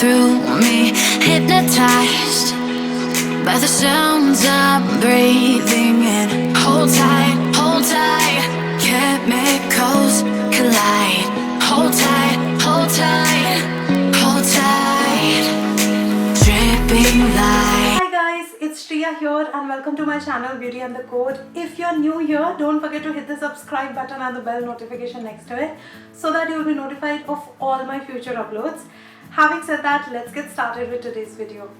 through me, hypnotized by the sounds I'm breathing in. Hold tight, chemicals collide. Hold tight, hold tight, hold tight, dripping light. Hi guys, it's Chia here and welcome to my channel Beauty and the Code. If you're new here, don't forget to hit the subscribe button and the bell notification next to it so that you'll be notified of all my future uploads. Having said that, let's get started with today's video.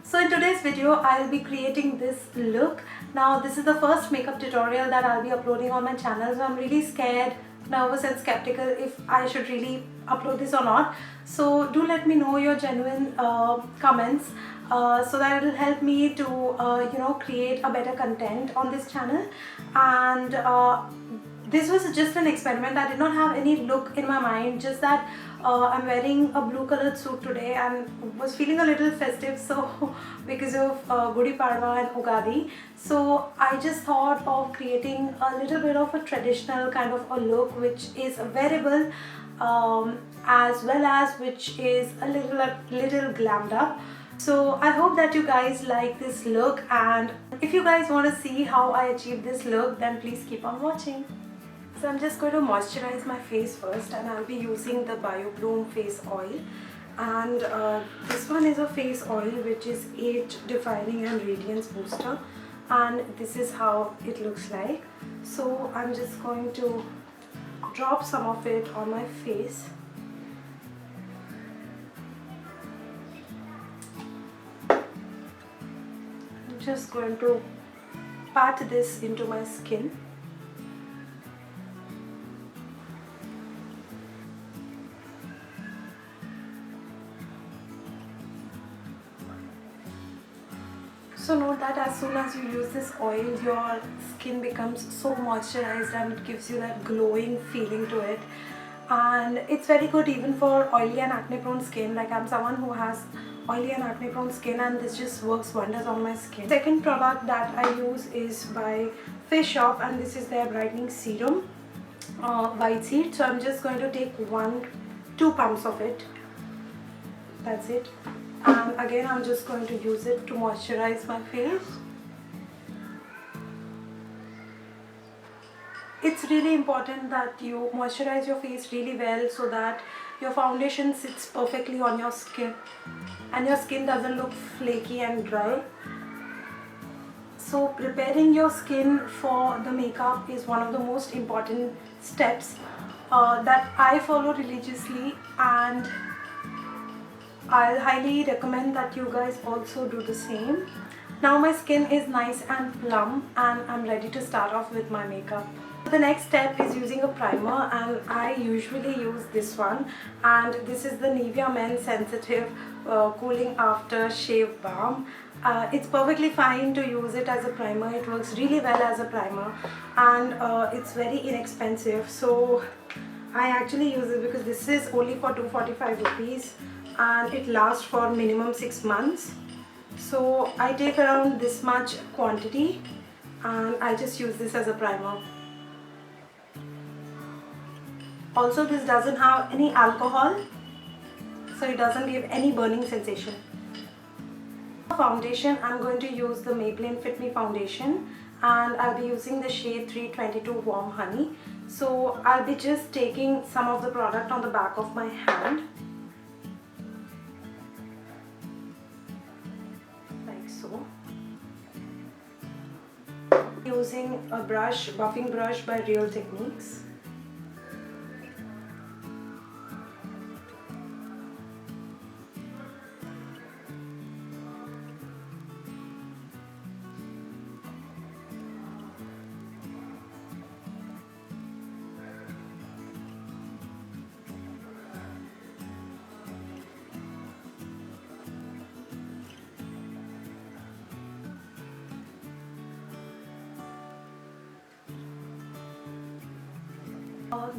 So in today's video, I'll be creating this look. Now this is the first makeup tutorial that I'll be uploading on my channel, so I'm really scared, nervous and skeptical if I should really upload this or not. So do let me know your genuine comments so that it'll help me to create a better content on this channel. And this was just an experiment. I did not have any look in my mind, just that I'm wearing a blue colored suit today and was feeling a little festive, so because of Gudi Padva and Ugadi. So I just thought of creating a little bit of a traditional kind of a look which is wearable as well as which is a little glammed up. So I hope that you guys like this look, and if you guys want to see how I achieve this look, then please keep on watching. So I'm just going to moisturize my face first, and I'll be using the Biobloom face oil. And this one is a face oil which is Age Defying and Radiance Booster, and this is how it looks like. So I'm just going to drop some of it on my face. I'm just going to pat this into my skin. So note that as soon as you use this oil, your skin becomes so moisturized and it gives you that glowing feeling to it. And it's very good even for oily and acne prone skin. Like, I'm someone who has oily and acne prone skin, and this just works wonders on my skin. Second product that I use is by Faceshop, and this is their brightening serum, white seed. So I'm just going to take 2 pumps of it. That's it. And again, I'm just going to use it to moisturize my face. It's really important that you moisturize your face really well so that your foundation sits perfectly on your skin and your skin doesn't look flaky and dry. So preparing your skin for the makeup is one of the most important steps that I follow religiously, and I'll highly recommend that you guys also do the same. Now my skin is nice and plump, and I'm ready to start off with my makeup. The next step is using a primer, and I usually use this one, and this is the NIVEA Men Sensitive Cooling After Shave Balm. It's perfectly fine to use it as a primer. It works really well as a primer, and it's very inexpensive. So I actually use it because this is only for 245 rupees. And it lasts for minimum 6 months. So I take around this much quantity and I just use this as a primer. Also, this doesn't have any alcohol, so it doesn't give any burning sensation. For foundation, I'm going to use the Maybelline Fit Me foundation, and I'll be using the shade 322 Warm Honey. So I'll be just taking some of the product on the back of my hand. Using a brush, buffing brush by Real Techniques.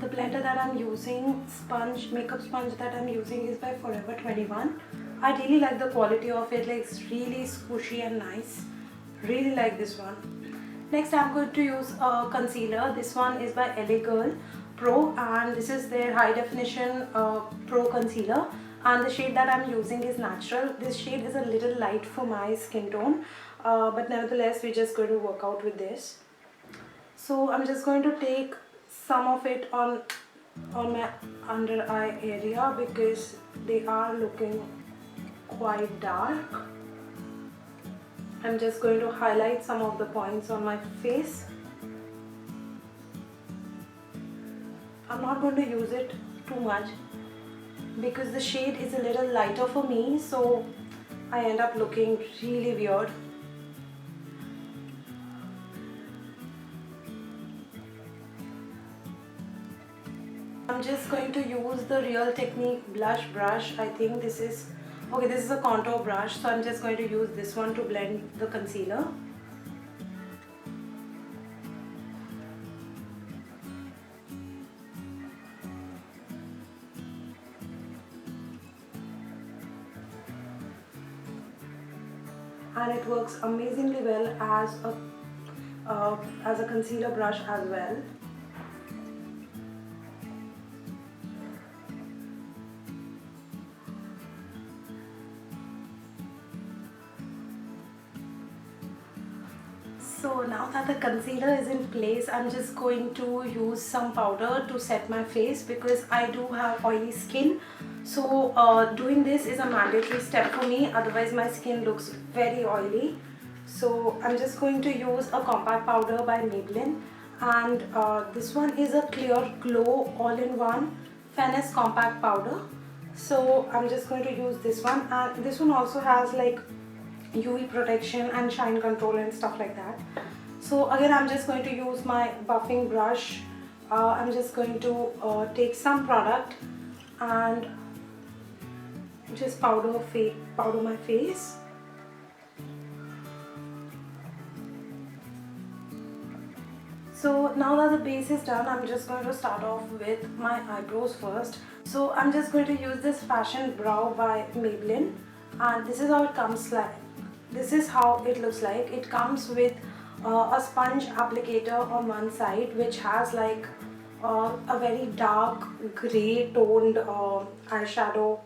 The blender that I'm using, makeup sponge that I'm using, is by Forever 21. I really like the quality of it. Like, it's really squishy and nice. Really like this one. Next, I'm going to use a concealer. This one is by LA Girl Pro, and this is their high definition pro concealer. and the shade that I'm using is natural. This shade is a little light for my skin tone, but nevertheless we're just going to work out with this. So I'm just going to take some of it on my under eye area because they are looking quite dark. I'm just going to highlight some of the points on my face. I'm not going to use it too much because the shade is a little lighter for me, so I end up looking really weird. I'm just going to use the Real Technique blush brush. I think this is a contour brush, so I'm just going to use this one to blend the concealer. And it works amazingly well as a concealer brush as well. So now that the concealer is in place, I'm just going to use some powder to set my face because I do have oily skin. So doing this is a mandatory step for me, otherwise my skin looks very oily. So I'm just going to use a compact powder by Maybelline, and this one is a Clear Glow All-in-One Finesse Compact Powder. So I'm just going to use this one, and this one also has like UV protection and shine control and stuff like that. So again, I'm just going to use my buffing brush. I'm just going to take some product and just powder my face. So now that the base is done, I'm just going to start off with my eyebrows first. So I'm just going to use this Fashion Brow by Maybelline, and this is how it comes like. This is how it looks like. It comes with a sponge applicator on one side, which has like a very dark grey toned eyeshadow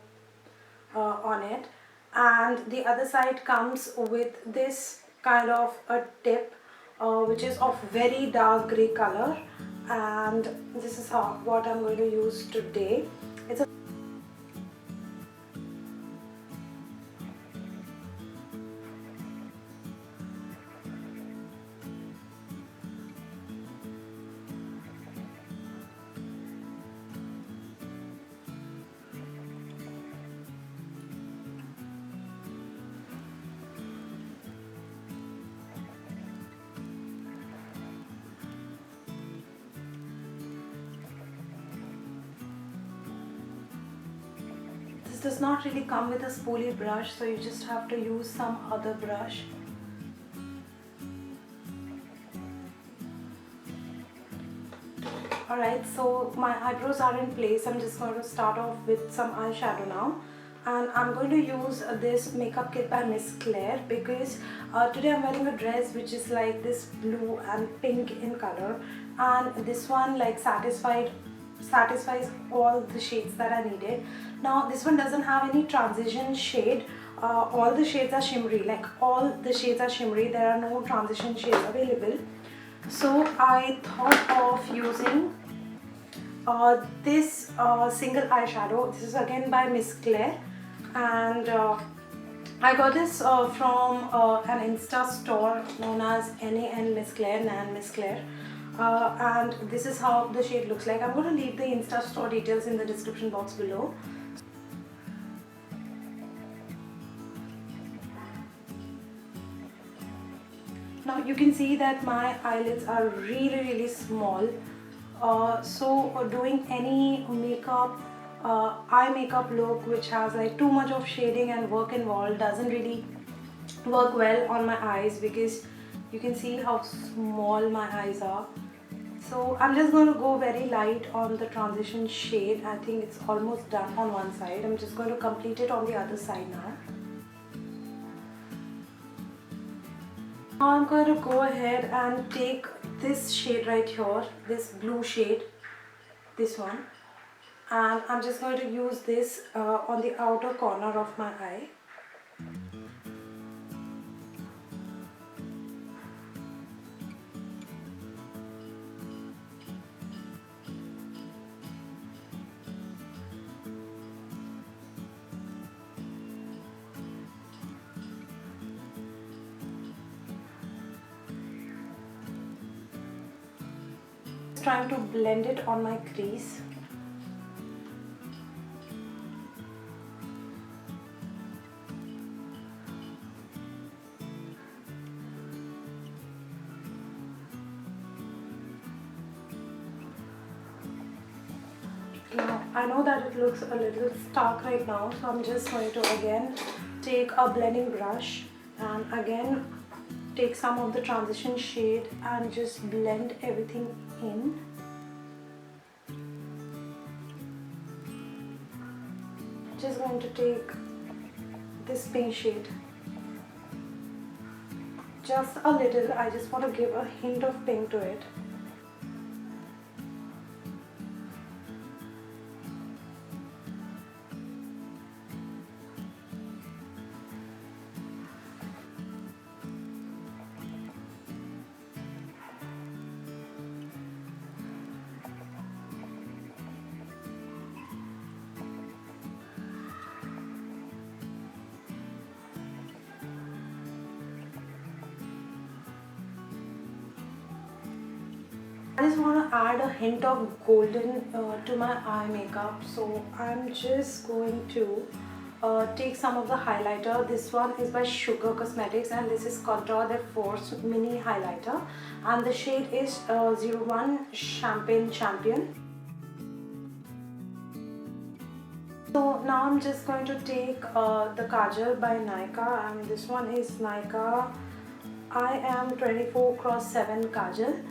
on it, and the other side comes with this kind of a tip which is of very dark grey color, and this is what I'm going to use today. It's a This does not really come with a spoolie brush, so you just have to use some other brush. Alright, so my eyebrows are in place. I'm just going to start off with some eyeshadow now. And I'm going to use this makeup kit by Miss Claire because today I'm wearing a dress which is like this blue and pink in color, and this one like satisfies all the shades that I needed. Now this one doesn't have any transition shade. All the shades are shimmery, there are no transition shades available. So I thought of using this single eyeshadow. This is again by Miss Claire, and I got this from an Insta store known as Nan Miss Claire. And this is how the shade looks like. I'm going to leave the Insta store details in the description box below. Now you can see that my eyelids are really small. So doing any makeup, eye makeup look which has like too much of shading and work involved doesn't really work well on my eyes, because you can see how small my eyes are. So I'm just going to go very light on the transition shade. I think it's almost done on one side. I'm just going to complete it on the other side now. Now I'm going to go ahead and take this shade right here, this blue shade, this one, and I'm just going to use this on the outer corner of my eye. Trying to blend it on my crease. Now I know that it looks a little stark right now, so I'm just going to again take a blending brush and again take some of the transition shade and just blend everything in. Just going to take this pink shade, just a little. I just want to give a hint of pink to it. I just want to add a hint of golden to my eye makeup, so I'm just going to take some of the highlighter. This one is by Sugar Cosmetics and this is Contour de Force Mini Highlighter, and the shade is 01 Champagne Champion. So now I'm just going to take the Kajal by Nykaa, and this one is Nykaa I Am 24x7 Kajal.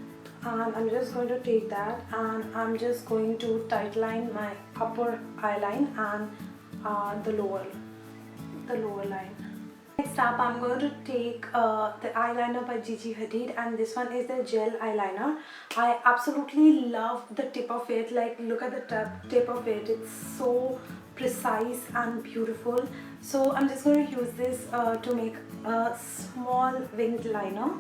And I'm just going to take that and I'm just going to tightline my upper eyeline and the lower line. Next up, I'm going to take the eyeliner by Gigi Hadid, and this one is the gel eyeliner. I absolutely love the tip of it. Like, look at the tip of it. It's so precise and beautiful. So I'm just going to use this to make a small winged liner.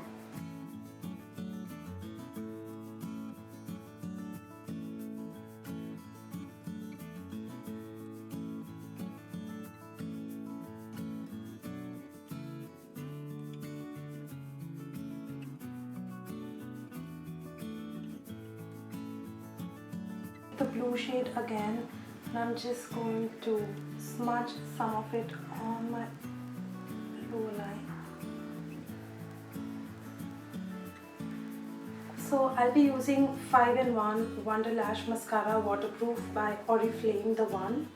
The blue shade again, and I'm just going to smudge some of it on my lower line. So I'll be using 5-in-1 Wonder Lash Mascara Waterproof by Oriflame, the one.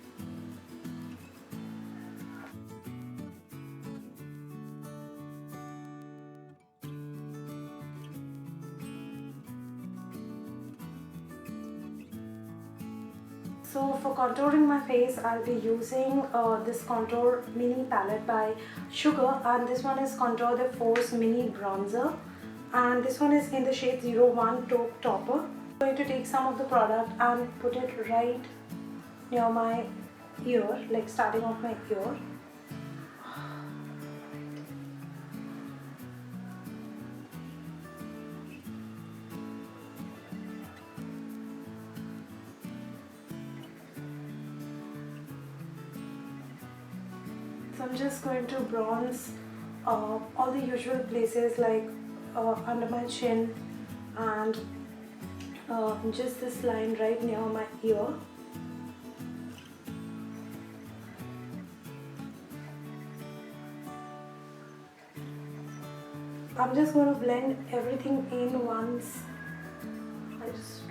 So for contouring my face, I'll be using this contour mini palette by Sugar, and this one is Contour de Force Mini Bronzer, and this one is in the shade 01 Taupe Topper. I'm going to take some of the product and put it right near my ear, like starting off my ear. So I'm just going to bronze all the usual places, like under my chin and just this line right near my ear. I'm just going to blend everything in once I just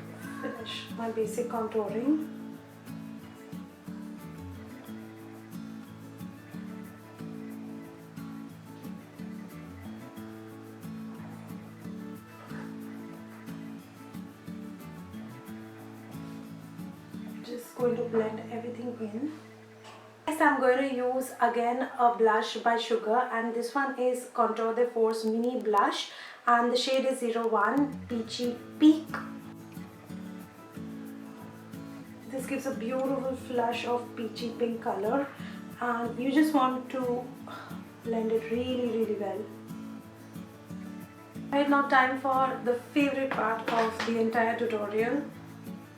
finish my basic contouring. Just going to blend everything in. Next, I'm going to use again a blush by Sugar, and this one is Contour de Force Mini Blush, and the shade is 01 Peachy Peak. This gives a beautiful flush of peachy pink color, and you just want to blend it really well. Right now, time for the favorite part of the entire tutorial,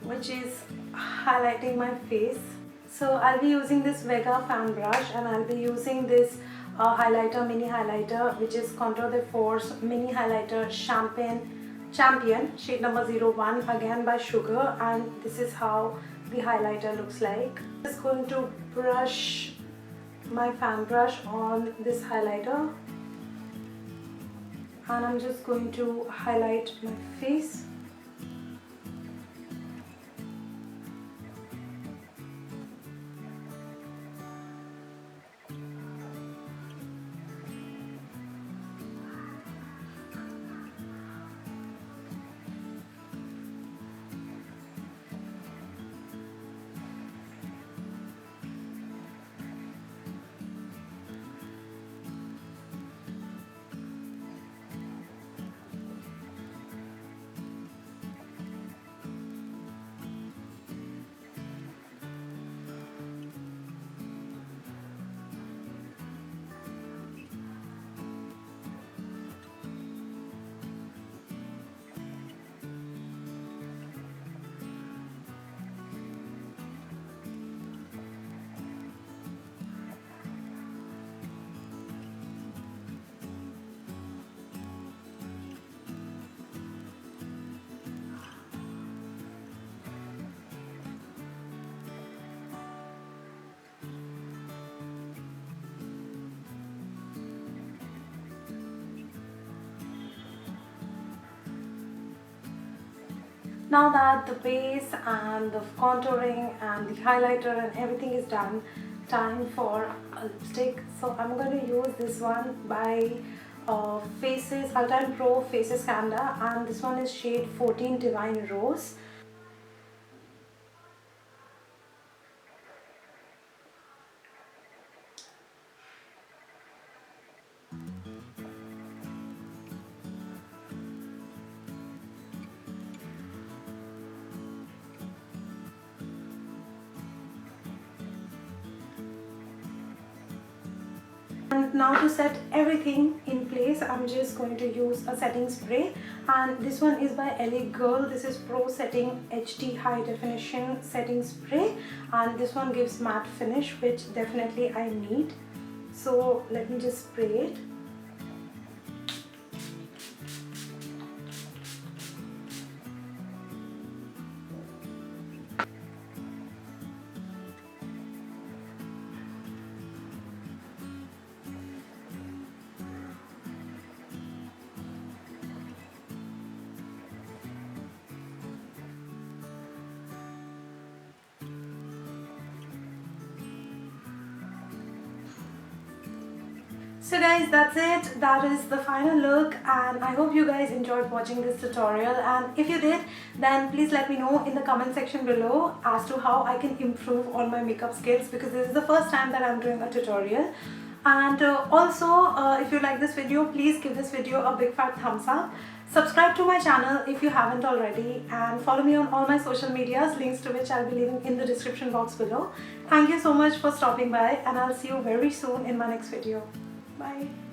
which is highlighting my face. So I'll be using this Vega fan brush, and I'll be using this mini highlighter, which is Contour de Force mini highlighter Champion shade number 01, again by Sugar, and this is how the highlighter looks like. I'm just going to brush my fan brush on this highlighter, and I'm just going to highlight my face. Now that the base and the contouring and the highlighter and everything is done, time for a lipstick. So I'm going to use this one by Alta & Pro Faces Canada, and this one is shade 14 Divine Rose. And now to set everything in place, I'm just going to use a setting spray, and this one is by LA Girl. This is Pro Setting HD High Definition Setting Spray, and this one gives matte finish, which definitely I need. So let me just spray it. So guys, that's it. That is the final look, and I hope you guys enjoyed watching this tutorial, and if you did, then please let me know in the comment section below as to how I can improve on my makeup skills, because this is the first time that I'm doing a tutorial. And also, if you like this video, please give this video a big fat thumbs up. Subscribe to my channel if you haven't already, and follow me on all my social medias, links to which I'll be leaving in the description box below. Thank you so much for stopping by, and I'll see you very soon in my next video. Bye.